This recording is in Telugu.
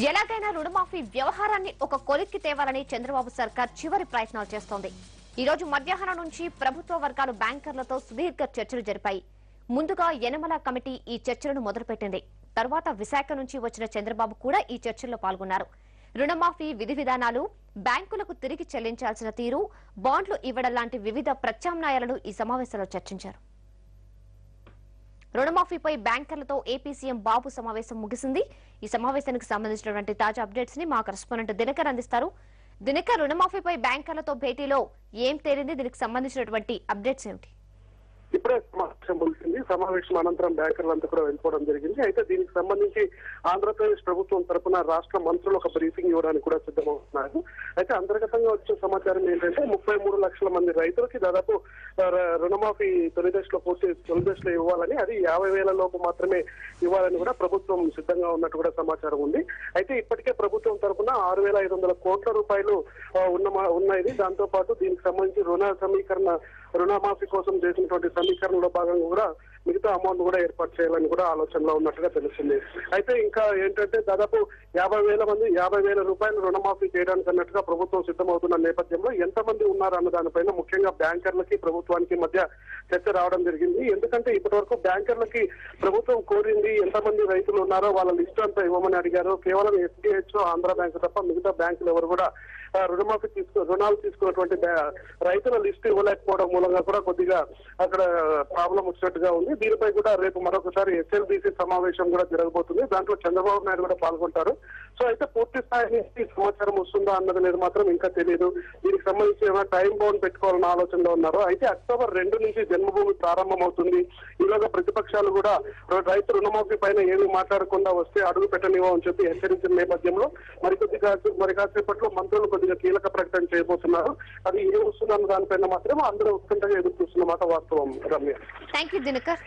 ఎలాగైనా రుణమాఫీ వ్యవహారాన్ని ఒక కొలిక్కి తేవాలని చంద్రబాబు సర్కార్ చివరి ప్రయత్నాలు చేస్తోంది. ఈ రోజు మధ్యాహ్నం నుంచి ప్రభుత్వ వర్గాలు బ్యాంకర్లతో సుదీర్ఘ చర్చలు జరిపాయి. ముందుగా యనమల కమిటీ ఈ చర్చలను మొదలుపెట్టింది. తర్వాత విశాఖ నుంచి వచ్చిన చంద్రబాబు కూడా ఈ చర్చల్లో పాల్గొన్నారు. రుణమాఫీ విధి విధానాలు, బ్యాంకులకు తిరిగి చెల్లించాల్సిన తీరు, బాండ్లు ఇవ్వడం లాంటి వివిధ ప్రత్యామ్నాయాలను ఈ సమావేశంలో చర్చించారు. రుణమాఫీపై బ్యాంకర్లతో ఏపీ సీఎం బాబు సమావేశం ముగిసింది. ఈ సమావేశానికి సంబంధించినటువంటి తాజా అప్డేట్స్ ని మా కరెస్పాండెంట్ దినకర్ అందిస్తారు. దినకర్, రుణమాఫీపై బ్యాంకర్లతో భేటీలో ఏం తేలింది? దీనికి సంబంధించినటువంటి అప్డేట్స్ ఏమిటి? ఇప్పుడే సమావేశం ముగిసింది. సమావేశం అనంతరం బ్యాంకర్లంతా కూడా వెళ్ళిపోవడం జరిగింది. అయితే దీనికి సంబంధించి ఆంధ్రప్రదేశ్ ప్రభుత్వం తరపున రాష్ట్ర మంత్రులు ఒక బ్రీఫింగ్ ఇవ్వడానికి కూడా సిద్ధమవుతున్నారు. అయితే అంతర్గతంగా వచ్చే సమాచారం ఏంటంటే 33 లక్షల మంది రైతులకి దాదాపు రుణమాఫీ తొలి దశలో ఇవ్వాలని, అది 50,000 లోపు మాత్రమే ఇవ్వాలని కూడా ప్రభుత్వం సిద్ధంగా ఉన్నట్టు కూడా సమాచారం ఉంది. అయితే ఇప్పటికే ప్రభుత్వం తరపున 6,500 కోట్ల రూపాయలు ఉన్నాయి. దాంతో పాటు దీనికి సంబంధించి రుణమాఫీ కోసం చేసినటువంటి సమీకరణలో భాగంగా కూడా మిగతా అమౌంట్ కూడా ఏర్పాటు చేయాలని కూడా ఆలోచనలో ఉన్నట్టుగా తెలుస్తుంది. అయితే ఇంకా ఏంటంటే దాదాపు 50,000 రూపాయలు రుణమాఫీ చేయడానికి అన్నట్టుగా ప్రభుత్వం సిద్ధమవుతున్న నేపథ్యంలో ఎంతమంది ఉన్నారు అన్న దానిపైన ముఖ్యంగా బ్యాంకర్లకి ప్రభుత్వానికి మధ్య చర్చ రావడం జరిగింది. ఎందుకంటే ఇప్పటి వరకు బ్యాంకర్లకి ప్రభుత్వం కోరింది ఎంతమంది రైతులు ఉన్నారో వాళ్ళ లిస్టు అంతా ఇవ్వమని అడిగారు. కేవలం ఎస్బీహెచ్, ఆంధ్ర బ్యాంకు తప్ప మిగతా బ్యాంకులు ఎవరు కూడా రుణాలు తీసుకున్నటువంటి రైతుల లిస్టు ఇవ్వలేకపోవడం మూలంగా కూడా కొద్దిగా అక్కడ ప్రాబ్లం వచ్చినట్టుగా ఉంది. దీనిపై కూడా రేపు మరొకసారి ఎస్ఎల్బీసీ సమావేశం కూడా జరగబోతుంది. దాంట్లో చంద్రబాబు నాయుడు కూడా పాల్గొంటారు. సో అయితే పూర్తి స్థాయి సమాచారం వస్తుందా అన్నది లేదు మాత్రం ఇంకా తెలియదు. దీనికి సంబంధించి ఏమైనా టైం బౌండ్ పెట్టుకోవాలన్న ఆలోచనలో ఉన్నారు. అయితే అక్టోబర్ 2 నుంచి జన్మభూమి ప్రారంభమవుతుంది. ఈలోగా ప్రతిపక్షాలు కూడా రైతు రుణమాఫీ పైన ఏమీ మాట్లాడకుండా వస్తే అడుగు పెట్టనివ్వని చెప్పి హెచ్చరించిన నేపథ్యంలో మరి కాసేపట్లో మంత్రులు కొద్దిగా కీలక ప్రకటన చేయబోతున్నారు. అది ఏం వస్తుందన్న దానిపైన మాత్రం అందరూ ఉత్కంఠగా ఎదురు చూస్తున్నమాట వాస్తవం. Ramya, thank you Dinakar.